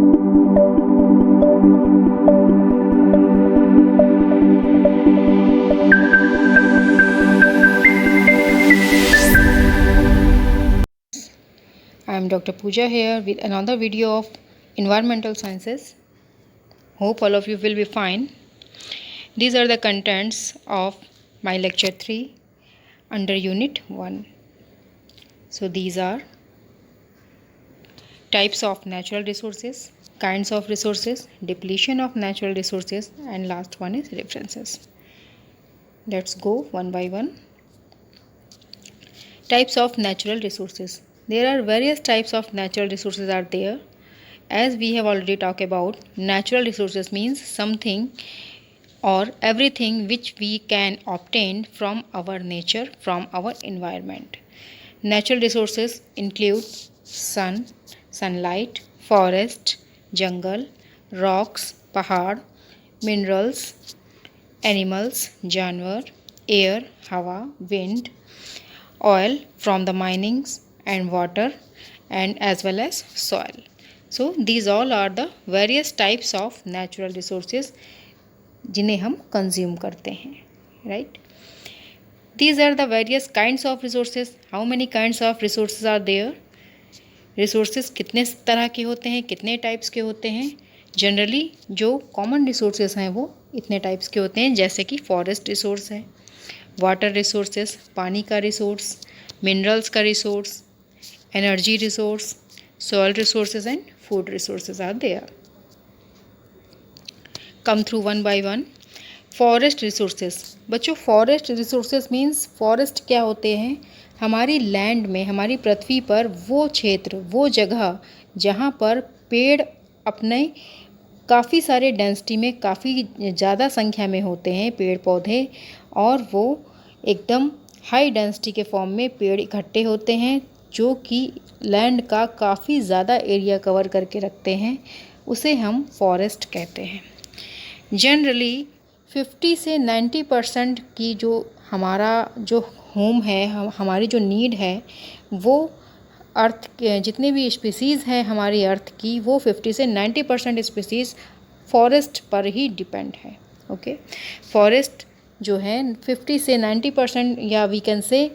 I am Dr. Pooja here with another video of environmental sciences. Hope all of you will be fine. These are the contents of my lecture 3 under unit 1. So these are types of natural resources, kinds of resources, depletion of natural resources, and last one is references. Let's go one by one. Types of natural resources. There are various types of natural resources are there. As we have already talked about, natural resources means something or everything which we can obtain from our nature, from our environment. Natural resources include sun, sunlight, forest, jungle, rocks, pahad, minerals, animals, जानवर, air, हवा, wind, oil from the minings and water, and as well as soil. So these all are the various types of natural resources जिन्हें हम consume करते हैं, right? These are the various kinds of resources. How many kinds of resources are there? Resources कितने तरह के होते हैं, कितने टाइप्स के होते हैं? जनरली जो कॉमन रिसोर्सेज हैं वो इतने टाइप्स के होते हैं, जैसे कि फॉरेस्ट रिसोर्स है, वाटर रिसोर्सेज पानी का रिसोर्स, मिनरल्स का resource, energy resource, soil resources and food resources are there. Come through one by one. Forest resources. बच्चों फॉरेस्ट रिसोर्सेज मीन्स फॉरेस्ट क्या होते हैं? हमारी लैंड में, हमारी पृथ्वी पर वो क्षेत्र, वो जगह जहाँ पर पेड़ अपने काफ़ी सारे डेंसिटी में, काफ़ी ज़्यादा संख्या में होते हैं पेड़ पौधे, और वो एकदम हाई डेंसिटी के फॉर्म में पेड़ इकट्ठे होते हैं जो कि लैंड का काफ़ी ज़्यादा एरिया कवर करके रखते हैं, उसे हम फॉरेस्ट कहते हैं. जनरली 50 से 90% की जो हमारा जो होम है, हमारी जो नीड है, वो अर्थ के जितने भी स्पीसीज़ हैं हमारी अर्थ की, वो 50 से 90% स्पीसीज़ फॉरेस्ट पर ही डिपेंड है. ओके, फॉरेस्ट जो है 50 से 90% या वी कैन से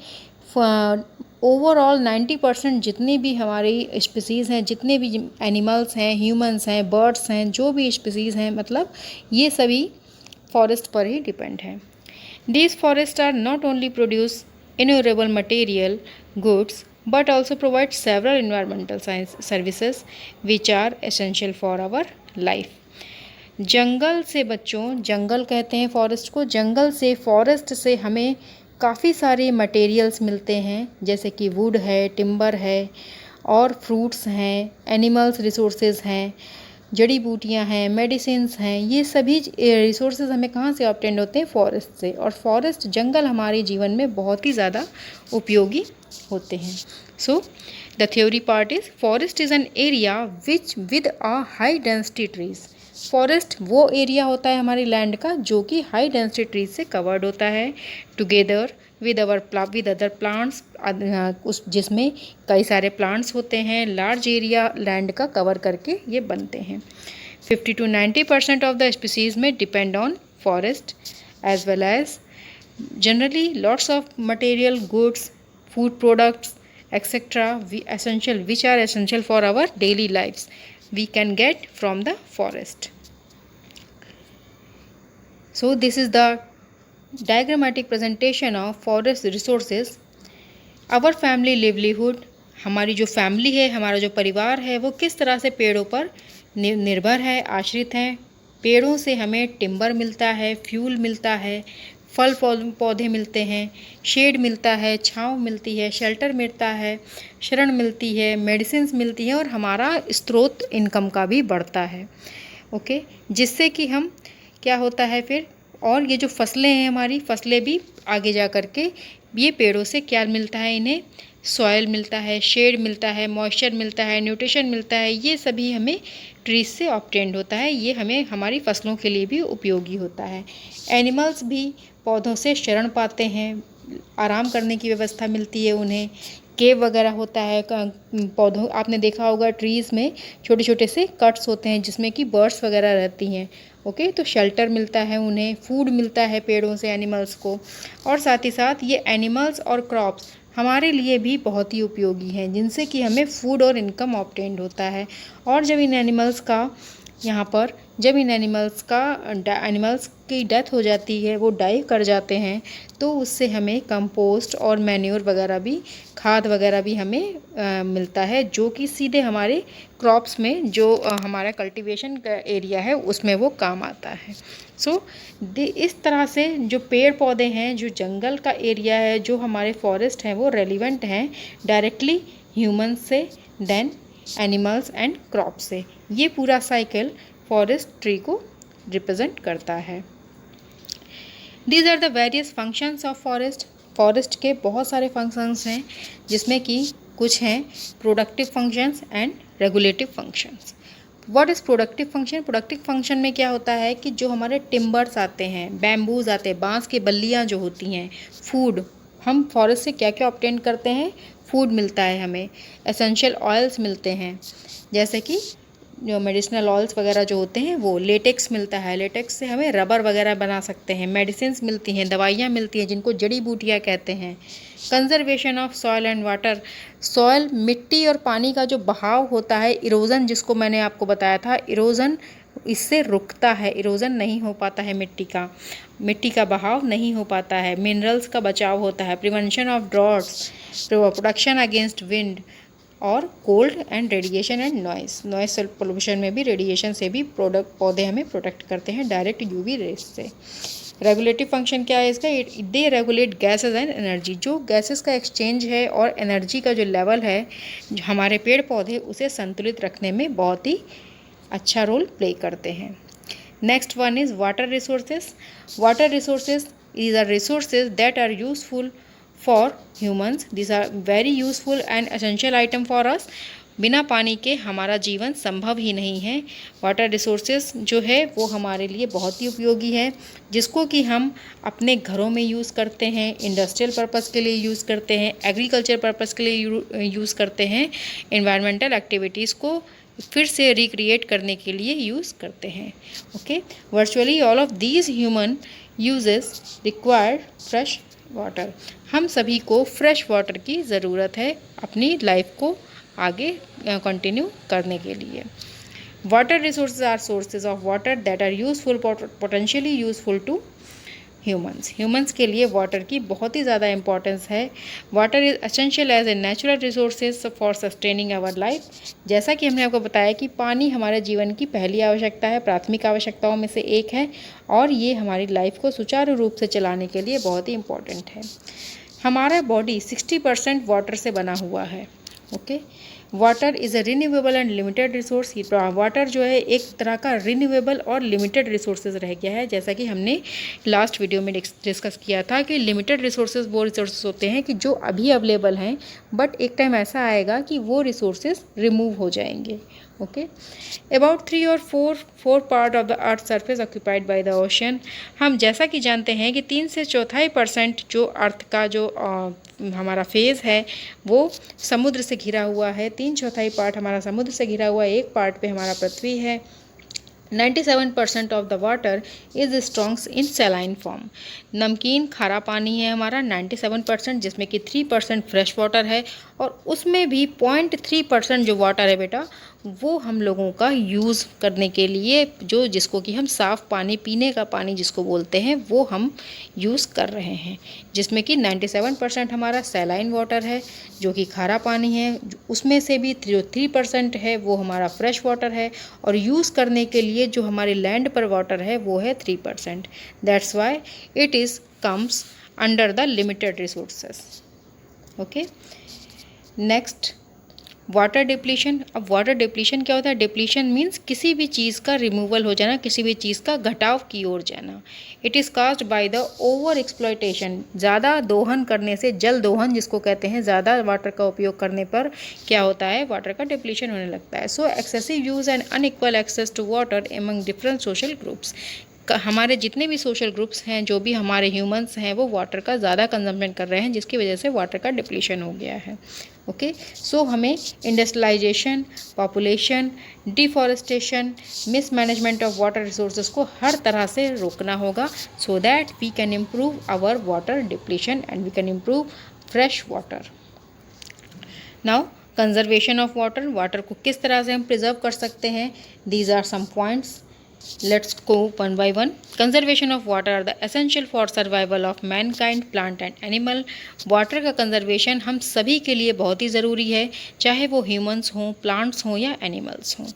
ओवरऑल 90% जितने भी हमारी स्पीसीज़ हैं, जितने भी एनिमल्स हैं, ह्यूमंस हैं, बर्ड्स हैं, जो भी स्पीसीज़ हैं, मतलब ये सभी फॉरेस्ट पर ही डिपेंड हैं. These forest are not only produce renewable material goods but also provide several environmental services which are essential for our life. जंगल से बच्चों, जंगल कहते हैं फॉरेस्ट को, जंगल से, फॉरेस्ट से हमें काफ़ी सारे मटेरियल्स मिलते हैं, जैसे कि वुड है, टिम्बर है, और फ्रूट्स हैं, एनिमल्स रिसोर्सेज हैं, जड़ी बूटियां हैं, मेडिसिन्स हैं. ये सभी रिसोर्सेज हमें कहाँ से ऑब्टेन होते हैं? फॉरेस्ट से. और फॉरेस्ट, जंगल हमारे जीवन में बहुत ही ज़्यादा उपयोगी होते हैं. So the theory part is forest is an area which with a high density trees. Forest वो एरिया होता है हमारी लैंड का जो कि हाई डेंसिटी ट्रीज से कवर्ड होता है, टुगेदर विद अदर प्लांट्स, उस जिसमें कई सारे प्लांट्स होते हैं, लार्ज एरिया लैंड का कवर करके ये बनते हैं. 50 to 90% ऑफ द स्पीसीज में depend on forest, as well as generally lots of material goods, food products etcetera which are essential for our daily lives we can get from the forest. So this is the diagrammatic presentation of forest resources. Our family livelihood, हमारी जो family है, हमारा जो परिवार है, वो किस तरह से पेड़ों पर निर्भर है, आश्रित है. पेड़ों से हमें टिम्बर मिलता है, फ्यूल मिलता है, फल पौधे मिलते हैं, शेड मिलता है, छांव मिलती है, शेल्टर मिलता है, शरण मिलती है, मेडिसिन्स मिलती है, और हमारा स्रोत इनकम का भी बढ़ता है. ओके, जिससे कि हम क्या होता है फिर, और ये जो फसलें हैं हमारी, फसलें भी आगे जा कर के ये पेड़ों से क्या मिलता है, इन्हें सॉयल मिलता है, शेड मिलता है, मॉइस्चर मिलता है, न्यूट्रिशन मिलता है. ये सभी हमें ट्रीज से ऑब्टेन्ड होता है. ये हमें हमारी फसलों के लिए भी उपयोगी होता है. एनिमल्स भी पौधों से शरण पाते हैं, आराम करने की व्यवस्था मिलती है उन्हें, केव वगैरह होता है, पौधों आपने देखा होगा ट्रीज़ में छोटे छोटे से कट्स होते हैं जिसमें कि बर्ड्स वगैरह रहती हैं। ओके, तो शेल्टर मिलता है उन्हें, फूड मिलता है पेड़ों से एनिमल्स को, और साथ ही साथ ये एनिमल्स और क्रॉप्स हमारे लिए भी बहुत ही उपयोगी हैं, जिनसे कि हमें फूड और इनकम ऑब्टेन्ड होता है। और जब इन एनिमल्स की डेथ हो जाती है, वो डाई कर जाते हैं, तो उससे हमें कंपोस्ट और मैन्योर वगैरह भी, खाद वगैरह भी हमें मिलता है, जो कि सीधे हमारे क्रॉप्स में जो हमारा कल्टीवेशन का एरिया है उसमें वो काम आता है। इस तरह से जो पेड़ पौधे हैं, जो जंगल का एरिया है, जो हमारे फॉरेस्ट हैं, वो रेलिवेंट हैं डायरेक्टली ह्यूमंस से, देन एनिमल्स एंड क्रॉप से। ये पूरा साइकिल फॉरेस्ट ट्री को रिप्रेजेंट करता है। These are the various functions of forest. Forest के बहुत सारे फंक्शंस हैं, जिसमें कि कुछ हैं productive functions and regulative functions. What is productive function? Productive function में क्या होता है कि जो हमारे टिम्बर्स आते हैं, बैम्बूज आते हैं, बांस की बल्लियाँ जो होती हैं, फूड, हम फॉरेस्ट से क्या क्या ऑब्टेन करते हैं? फूड मिलता है हमें, एसेंशियल ऑयल्स मिलते हैं, जैसे कि जो मेडिसिनल ऑयल्स वगैरह जो होते हैं वो, लेटेक्स मिलता है, लेटेक्स से हमें रबर वगैरह बना सकते हैं, मेडिसिन्स मिलती हैं, दवाइयाँ मिलती हैं जिनको जड़ी बूटियाँ कहते हैं। Conservation of soil and water. Soil, मिट्टी और पानी का जो बहाव होता है, इरोजन जिसको मैंने आपको बताया था, इरोजन इससे रुकता है, इरोजन नहीं हो पाता है, मिट्टी का बहाव नहीं हो पाता है। मिनरल्स का बचाव होता है, prevention of droughts, protection against wind और cold and radiation and noise pollution में भी, रेडिएशन से भी पौधे हमें प्रोटेक्ट करते हैं डायरेक्ट यूवी रेस से। रेगुलेटिव फंक्शन क्या है इसका? दे रेगुलेट गैसेस एंड एनर्जी। जो गैसेस का एक्सचेंज है और एनर्जी का जो लेवल है, हमारे पेड़ पौधे उसे संतुलित रखने में बहुत ही अच्छा रोल प्ले करते हैं। Next one is water resources. Water resources, these are resources that are useful for humans. These are very useful and essential item for us. बिना पानी के हमारा जीवन संभव ही नहीं है। वाटर रिसोर्सेज जो है वो हमारे लिए बहुत ही उपयोगी है, जिसको कि हम अपने घरों में यूज़ करते हैं, इंडस्ट्रियल पर्पस के लिए यूज़ करते हैं, एग्रीकल्चर पर्पस के लिए यूज़ करते हैं, एनवायरमेंटल एक्टिविटीज़ को फिर से रिक्रिएट करने के लिए यूज़ करते हैं। Okay, virtually all of these human uses required fresh water. हम सभी को फ्रेश वाटर की ज़रूरत है अपनी लाइफ को आगे कंटिन्यू करने के लिए। Water resources are sources of water that are useful, potentially useful to humans के लिए वाटर की बहुत ही ज़्यादा इंपॉर्टेंस है। Water is essential as a natural resources for sustaining our life. जैसा कि हमने आपको बताया कि पानी हमारे जीवन की पहली आवश्यकता है, प्राथमिक आवश्यकताओं में से एक है, और ये हमारी लाइफ को सुचारू रूप से चलाने के लिए बहुत ही इम्पॉर्टेंट है। हमारा बॉडी 60% वाटर से बना हुआ है। Okay, water is a renewable and limited resource. Water जो है एक तरह का रिन्यूएबल और लिमिटेड रिसोर्सेज रह गया है, जैसा कि हमने लास्ट वीडियो में डिस्कस किया था कि लिमिटेड रिसोर्सेज वो रिसोर्सेज होते हैं कि जो अभी अवेलेबल हैं, बट एक टाइम ऐसा आएगा कि वो रिसोर्सेज रिमूव हो जाएंगे। ओके, अबाउट 3 और 4 part of the earth surface occupied by the ocean. हम जैसा कि जानते हैं कि 3 से 4% जो अर्थ का जो हमारा फेज़ है वो समुद्र से घिरा हुआ है। 3/4 पार्ट हमारा समुद्र से घिरा हुआ है, 1 पार्ट पे हमारा पृथ्वी है। 97% of the water is strongs in saline form. नमकीन खारा पानी है हमारा 97%, जिसमें कि 3% फ्रेश वाटर है, और उसमें भी 0.3% जो वाटर है बेटा वो हम लोगों का यूज़ करने के लिए, जिसको कि हम साफ़ पानी, पीने का पानी जिसको बोलते हैं, वो हम यूज़ कर रहे हैं, जिसमें कि 97% हमारा सैलाइन वाटर है जो कि खारा पानी है, उसमें से भी जो 3% है वो हमारा फ्रेश वाटर है, और यूज़ करने के लिए जो हमारे लैंड पर वाटर है वो है 3%। That's why it is comes under the limited resources. Okay, next water depletion. अब वाटर डिप्लीशन क्या होता है? डिप्लीशन मीन्स किसी भी चीज़ का रिमूवल हो जाना, किसी भी चीज़ का घटाव की ओर जाना। It is caused by the over exploitation. ज़्यादा दोहन करने से, जल दोहन जिसको कहते हैं, ज़्यादा वाटर का उपयोग करने पर क्या होता है? वाटर का डिप्लीशन होने लगता है। So excessive use and unequal access to water among different social groups. हमारे जितने भी सोशल ग्रुप्स हैं, जो भी हमारे ह्यूमंस हैं, वो वाटर का ज़्यादा कंजम्पशन कर रहे हैं, जिसकी वजह से वाटर का डिप्लीशन हो गया है। ओके, सो हमें industrialization, population, deforestation, mismanagement of water resources को हर तरह से रोकना होगा, so that we can improve our water depletion and we can improve fresh water. Now conservation of water, water को किस तरह से हम प्रिजर्व कर सकते हैं, these are some points, let's go one by one. Conservation of water are the essential for survival of mankind, plant and animal. Water का conservation हम सभी के लिए बहुत ही ज़रूरी है, चाहे वो ह्यूमंस हों, प्लांट्स हों या एनिमल्स हों।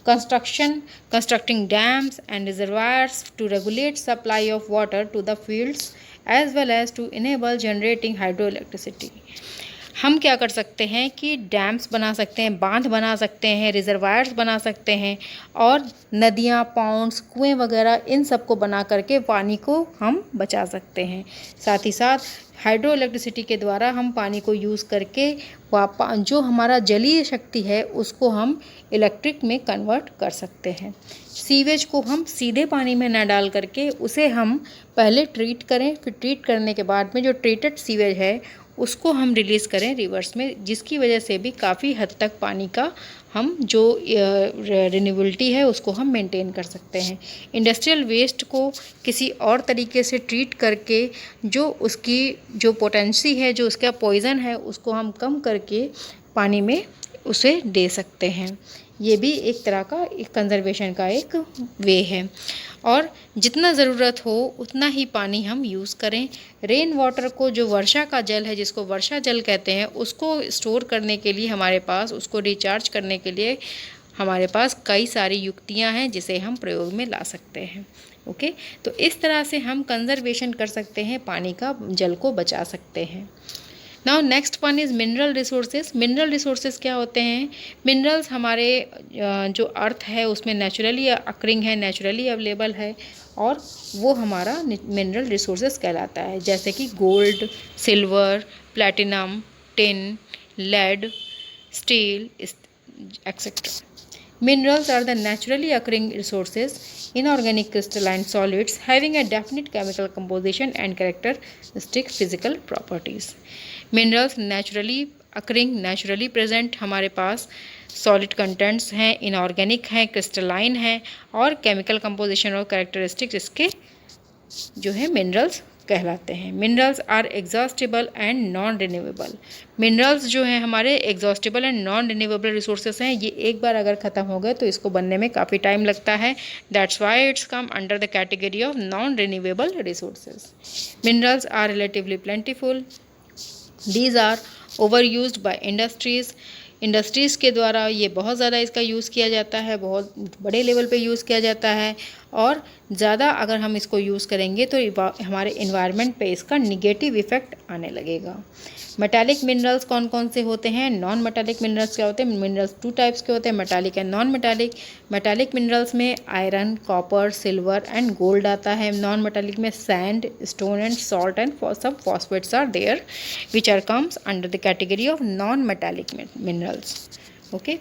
Constructing dams and reservoirs to regulate supply of water to the fields as well as to enable generating hydro electricity. हम क्या कर सकते हैं कि डैम्स बना सकते हैं, बांध बना सकते हैं, रिजर्वायर्स बना सकते हैं और नदियाँ, पॉन्ड्स, कुएं वगैरह इन सब को बना करके पानी को हम बचा सकते हैं। साथ ही साथ हाइड्रो इलेक्ट्रिसिटी के द्वारा हम पानी को यूज़ करके जो हमारा जलीय शक्ति है उसको हम इलेक्ट्रिक में कन्वर्ट कर सकते हैं। सीवेज को हम सीधे पानी में न डाल करके उसे हम पहले ट्रीट करें, फिर ट्रीट करने के बाद में जो ट्रीटेड सीवेज है उसको हम रिलीज़ करें रिवर्स में, जिसकी वजह से भी काफ़ी हद तक पानी का हम जो रिन्यूएबिलिटी है उसको हम मेंटेन कर सकते हैं। इंडस्ट्रियल वेस्ट को किसी और तरीके से ट्रीट करके जो उसकी जो पोटेंसी है, जो उसका पॉइज़न है, उसको हम कम करके पानी में उसे दे सकते हैं। ये भी एक तरह का कंजर्वेशन का एक वे है। और जितना ज़रूरत हो उतना ही पानी हम यूज़ करें। रेन वाटर को, जो वर्षा का जल है, जिसको वर्षा जल कहते हैं, उसको स्टोर करने के लिए हमारे पास, उसको रिचार्ज करने के लिए हमारे पास कई सारी युक्तियां हैं जिसे हम प्रयोग में ला सकते हैं। ओके, तो इस तरह से हम कंजर्वेशन कर सकते हैं, पानी का, जल को बचा सकते हैं। Now next one is mineral resources. Mineral resources क्या होते हैं? मिनरल्स हमारे जो अर्थ है उसमें नेचुरली अक्रिंग है, नेचुरली अवेलेबल है और वो हमारा मिनरल रिसोर्सेज कहलाता है, जैसे कि gold, silver, platinum, tin, lead, steel etcetera. Minerals are the naturally occurring resources, inorganic crystalline solids having a definite chemical composition and characteristic physical properties. Minerals naturally occurring, naturally present हमारे पास solid contents हैं, inorganic हैं, crystalline हैं और chemical composition और characteristics इसके जो है minerals कहलाते हैं। Minerals are exhaustible and non renewable. Minerals जो हैं हमारे exhaustible and non renewable resources हैं। ये एक बार अगर ख़त्म हो गए तो इसको बनने में काफ़ी टाइम लगता है। That's why it's come under the category of non renewable resources. Minerals are relatively plentiful. These are over used by industries के द्वारा ये बहुत ज़्यादा इसका यूज़ किया जाता है, बहुत बड़े लेवल पे यूज़ किया जाता है और ज़्यादा अगर हम इसको यूज़ करेंगे तो हमारे इन्वायरमेंट पे इसका निगेटिव इफ़ेक्ट आने लगेगा। मेटालिक मिनरल्स कौन कौन से होते हैं? नॉन मेटालिक मिनरल्स क्या होते हैं? मिनरल्स 2 टाइप्स के होते हैं, metallic and non metallic. Metallic minerals में iron, copper, silver and gold आता है। नॉन मेटालिक में sand, stone and salt and सब phosphates are there which are comes under the category of non metallic minerals. Okay,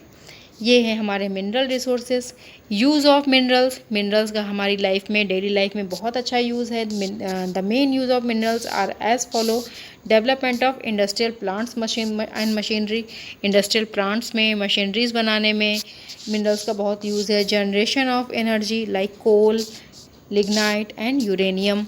ये है हमारे mineral resources. Use of minerals, minerals का हमारी life में, डेली लाइफ में बहुत अच्छा यूज़ है। The main use of minerals are as follow. Development of industrial plants and machinery. Industrial plants में, मशीनरीज बनाने में मिनरल्स का बहुत यूज़ है। Generation of energy like coal, lignite and uranium.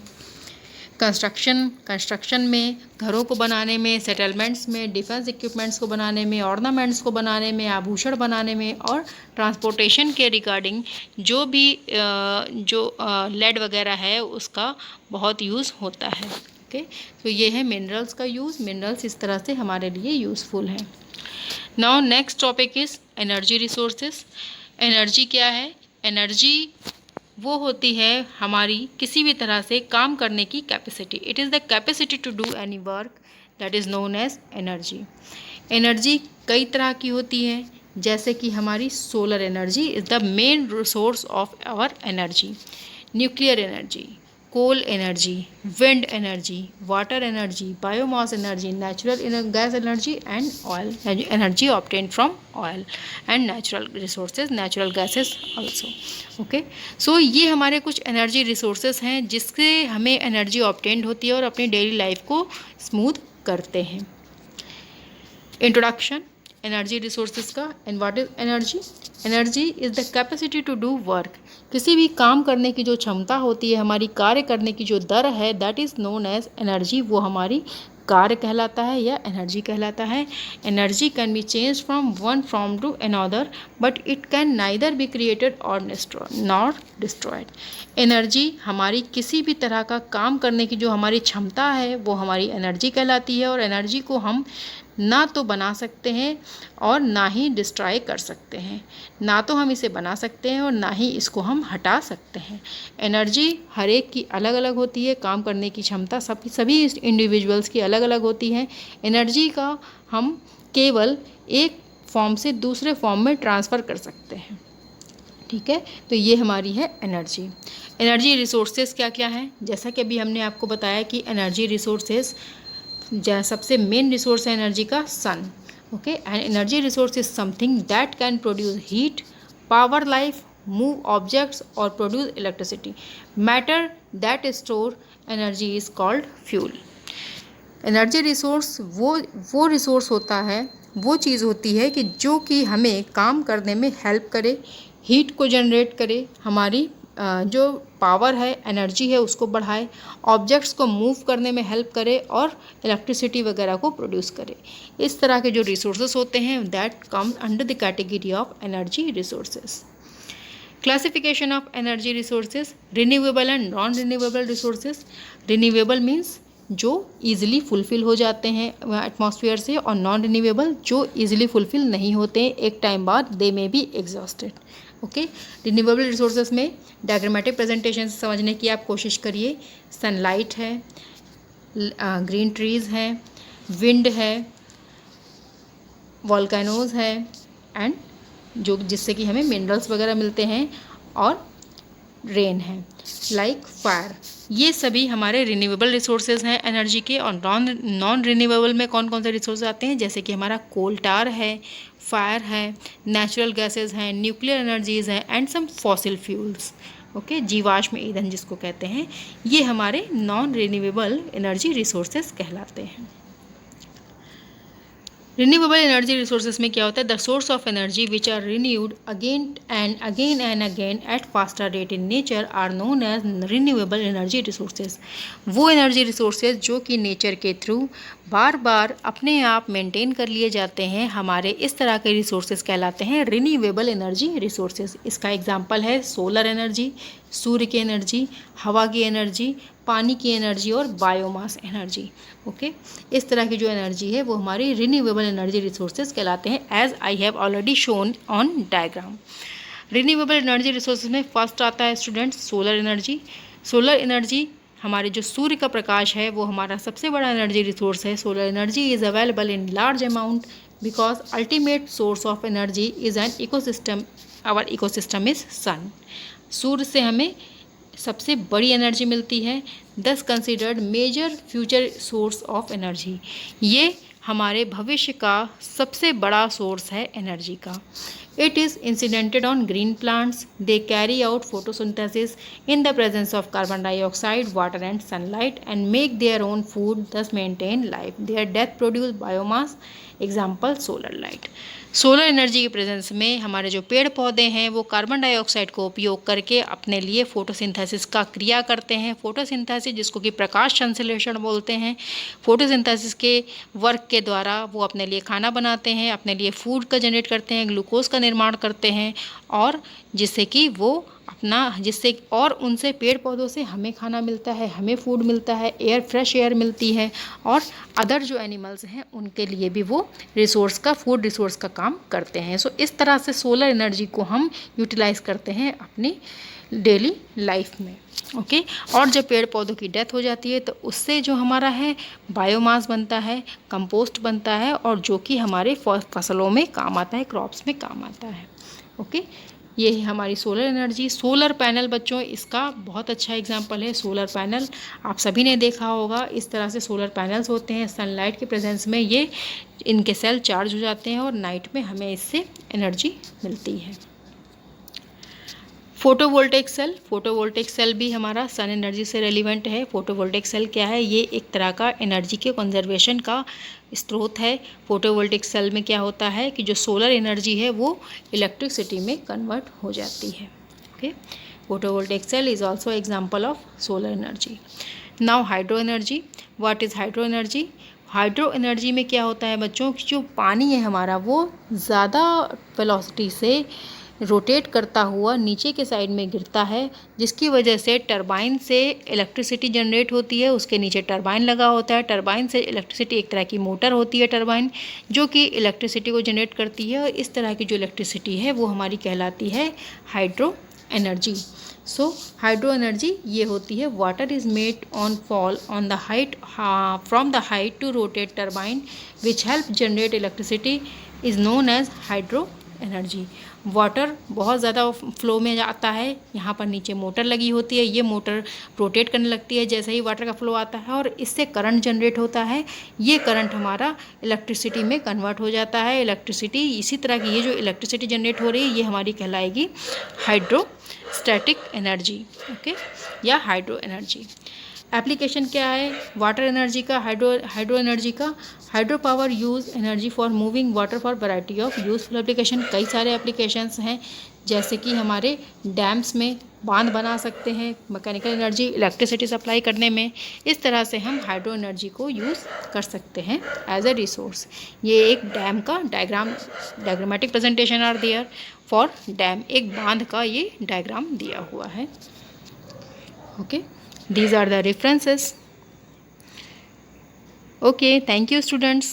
Construction में, घरों को बनाने में, सेटलमेंट्स में, डिफेंस इक्विपमेंट्स को बनाने में, ऑर्नामेंट्स को बनाने में, आभूषण बनाने में और ट्रांसपोर्टेशन के रिगार्डिंग जो भी लेड वगैरह है उसका बहुत यूज़ होता है। ओके, तो ये है मिनरल्स का यूज़। मिनरल्स इस तरह से हमारे लिए यूज़फुल हैं। Now next topic is energy resources. Energy क्या है? एनर्जी वो होती है हमारी किसी भी तरह से काम करने की capacity. It is the capacity to do any work that is known as energy. Energy कई तरह की होती है, जैसे कि हमारी solar energy is the main source of our energy. Nuclear energy, coal energy, wind energy, water energy, biomass energy, natural gas energy and oil energy obtained from oil and natural resources, natural gases also. Okay, so ये हमारे कुछ energy resources हैं जिससे हमें energy obtained होती है और अपनी डेली लाइफ को स्मूथ करते हैं। इंट्रोडक्शन एनर्जी रिसोर्सेज का। And what is energy? Energy is the capacity to do work. किसी भी काम करने की जो क्षमता होती है, हमारी कार्य करने की जो दर है, that is known as energy. वो हमारी कार्य कहलाता है या एनर्जी कहलाता है। Energy can be change from one form to another, but it can neither be created or not destroyed. Energy हमारी किसी भी तरह का काम करने की जो हमारी क्षमता है वो हमारी एनर्जी कहलाती है, और एनर्जी को हम ना तो बना सकते हैं और ना ही डिस्ट्रॉय कर सकते हैं। ना तो हम इसे बना सकते हैं और ना ही इसको हम हटा सकते हैं। एनर्जी हर एक की अलग अलग होती है, काम करने की क्षमता सभी इंडिविजुअल्स की अलग अलग होती है। एनर्जी का हम केवल एक फॉर्म से दूसरे फॉर्म में ट्रांसफ़र कर सकते हैं। ठीक है, तो ये हमारी है एनर्जी। एनर्जी रिसोर्सेज क्या क्या हैं? जैसा कि अभी हमने आपको बताया कि एनर्जी रिसोर्सेज सबसे मेन रिसोर्स है एनर्जी का sun. Okay, and energy resource is something that can produce heat, power life, move objects और produce electricity. Matter that store energy is called fuel. Energy resource वो resource होता है, वो चीज़ होती है कि जो कि हमें काम करने में हेल्प करे, हीट को जनरेट करे, हमारी जो पावर है, एनर्जी है, उसको बढ़ाए, ऑब्जेक्ट्स को मूव करने में हेल्प करे और इलेक्ट्रिसिटी वगैरह को प्रोड्यूस करे। इस तरह के जो रिसोर्सेज होते हैं that come under the category of energy resources. Classification of energy resources, renewable and non renewable resources. Renewable means जो ईजिली फुलफ़िल हो जाते हैं एटमॉस्फेयर से, और नॉन रिन्यूएबल जो ईजिली फुलफ़िल नहीं होते हैं, एक टाइम बाद they may be exhausted. Okay, renewable resources में डायग्रामेटिक प्रेजेंटेशन समझने की आप कोशिश करिए। सनलाइट है, ग्रीन ट्रीज़ हैं, विंड है, वॉल्केनोज है, एंड जो जिससे कि हमें मिनरल्स वगैरह मिलते हैं, और रेन है, लाइक फायर। ये सभी हमारे रिन्यूएबल रिसोर्सेज हैं एनर्जी के। और नॉन रिन्यूएबल में कौन कौन से रिसोर्स आते हैं? जैसे कि हमारा कोल टार है, फायर है, नेचुरल गैसेस हैं, न्यूक्लियर एनर्जीज हैं, and some fossil fuels. Okay, जीवाश्म ईंधन जिसको कहते हैं, ये हमारे नॉन रिन्यूएबल एनर्जी रिसोर्सेज कहलाते हैं। रिन्यूएबल एनर्जी रिसोर्सेज में क्या होता है? The source of energy which are renewed again and again at faster rate in nature are known as renewable energy resources. वो एनर्जी रिसोर्सेज जो कि नेचर के थ्रू बार बार अपने आप मेंटेन कर लिए जाते हैं, हमारे इस तरह के रिसोर्सेज कहलाते हैं रिन्यूएबल एनर्जी रिसोर्सेज। इसका एग्जांपल है सोलर एनर्जी, सूर्य की एनर्जी, हवा की एनर्जी, पानी की एनर्जी और बायोमास एनर्जी। ओके, इस तरह की जो एनर्जी है वो हमारी रिन्यूएबल एनर्जी रिसोर्सेज कहलाते हैं, as I have already shown on diagram. Renewable energy resources में फर्स्ट आता है students solar energy. Solar energy हमारे जो सूर्य का प्रकाश है वो हमारा सबसे बड़ा एनर्जी रिसोर्स है। Solar energy is available in large amount because ultimate source of energy is an ecosystem. Our ecosystem is sun. सूर्य से हमें सबसे बड़ी एनर्जी मिलती है, thus considered major future source of energy. ये हमारे भविष्य का सबसे बड़ा सोर्स है एनर्जी का। It is incidented on green plants. They carry out photosynthesis in the presence of carbon dioxide, water and sunlight and make their own food, thus maintain life. Their death produce biomass. Example solar light. Solar energy के presence में हमारे जो पेड़ पौधे हैं वो carbon dioxide को उपयोग करके अपने लिए फोटोसिंथेसिस का क्रिया करते हैं। फोटोसिंथेसिस जिसको कि प्रकाश संश्लेषण बोलते हैं। फोटोसिंथेसिस के वर्क के द्वारा वो अपने लिए खाना बनाते हैं, अपने लिए फूड का जनरेट करते हैं, ग्लूकोज का निर्माण करते हैं, और जिससे कि वो जिससे और उनसे पेड़ पौधों से हमें खाना मिलता है, हमें फूड मिलता है, फ्रेश एयर मिलती है, और अदर जो एनिमल्स हैं उनके लिए भी वो फूड रिसोर्स का काम करते हैं। सो इस तरह से सोलर एनर्जी को हम यूटिलाइज़ करते हैं अपनी डेली लाइफ में। ओके, और जब पेड़ पौधों की डेथ हो जाती है तो उससे जो हमारा है बायोमास बनता है, कंपोस्ट बनता है, और जो कि हमारे फसलों में काम आता है, क्रॉप्स में काम आता है। ओके, ये है हमारी सोलर एनर्जी। सोलर पैनल बच्चों इसका बहुत अच्छा एग्जांपल है। सोलर पैनल आप सभी ने देखा होगा, इस तरह से सोलर पैनल्स होते हैं। सनलाइट के प्रेजेंस में ये इनके सेल चार्ज हो जाते हैं और नाइट में हमें इससे एनर्जी मिलती है। फोटोवोल्टेक सेल, फोटोवोल्टेक सेल भी हमारा सन एनर्जी से रेलिवेंट है। फोटोवोल्टेक सेल क्या है? ये एक तरह का एनर्जी के कंजर्वेशन का स्रोत है। फोटोवोल्टेक सेल में क्या होता है कि जो सोलर एनर्जी है वो इलेक्ट्रिसिटी में कन्वर्ट हो जाती है। Okay, photovoltaic cell is also example of solar energy. Now hydro energy. What is hydro energy? Hydro energy में क्या होता है बच्चों कि जो पानी है हमारा वो ज़्यादा वेलोसिटी से रोटेट करता हुआ नीचे के साइड में गिरता है, जिसकी वजह से टरबाइन से इलेक्ट्रिसिटी जनरेट होती है। उसके नीचे टरबाइन लगा होता है। टरबाइन से इलेक्ट्रिसिटी, एक तरह की मोटर होती है टरबाइन, जो कि इलेक्ट्रिसिटी को जनरेट करती है। और इस तरह की जो इलेक्ट्रिसिटी है वो हमारी कहलाती है hydro energy. So hydro energy ये होती है water is made on fall on the height from the height to rotate turbine which help generate electricity is known as hydro energy. Water बहुत ज़्यादा फ्लो में आता है, यहाँ पर नीचे मोटर लगी होती है, ये मोटर रोटेट करने लगती है जैसे ही वाटर का फ्लो आता है और इससे करंट जनरेट होता है। ये करंट हमारा इलेक्ट्रिसिटी में कन्वर्ट हो जाता है। इलेक्ट्रिसिटी इसी तरह की, ये जो इलेक्ट्रिसिटी जनरेट हो रही है ये हमारी कहलाएगी हाइड्रोस्टैटिक एनर्जी, ओके, या हाइड्रो एनर्जी। एप्लीकेशन क्या है वाटर एनर्जी का, हाइड्रो एनर्जी का? Hydro power use energy for moving water for variety of useful application. कई सारे एप्लीकेशंस हैं, जैसे कि हमारे डैम्स में बांध बना सकते हैं, मैकेनिकल एनर्जी इलेक्ट्रिसिटी सप्लाई करने में। इस तरह से हम हाइड्रो एनर्जी को यूज़ कर सकते हैं एज ए रिसोर्स। ये एक डैम का diagrammatic presentation are there for dam. एक बांध का ये डायग्राम दिया हुआ है। Okay, these are the references. Okay, thank you students.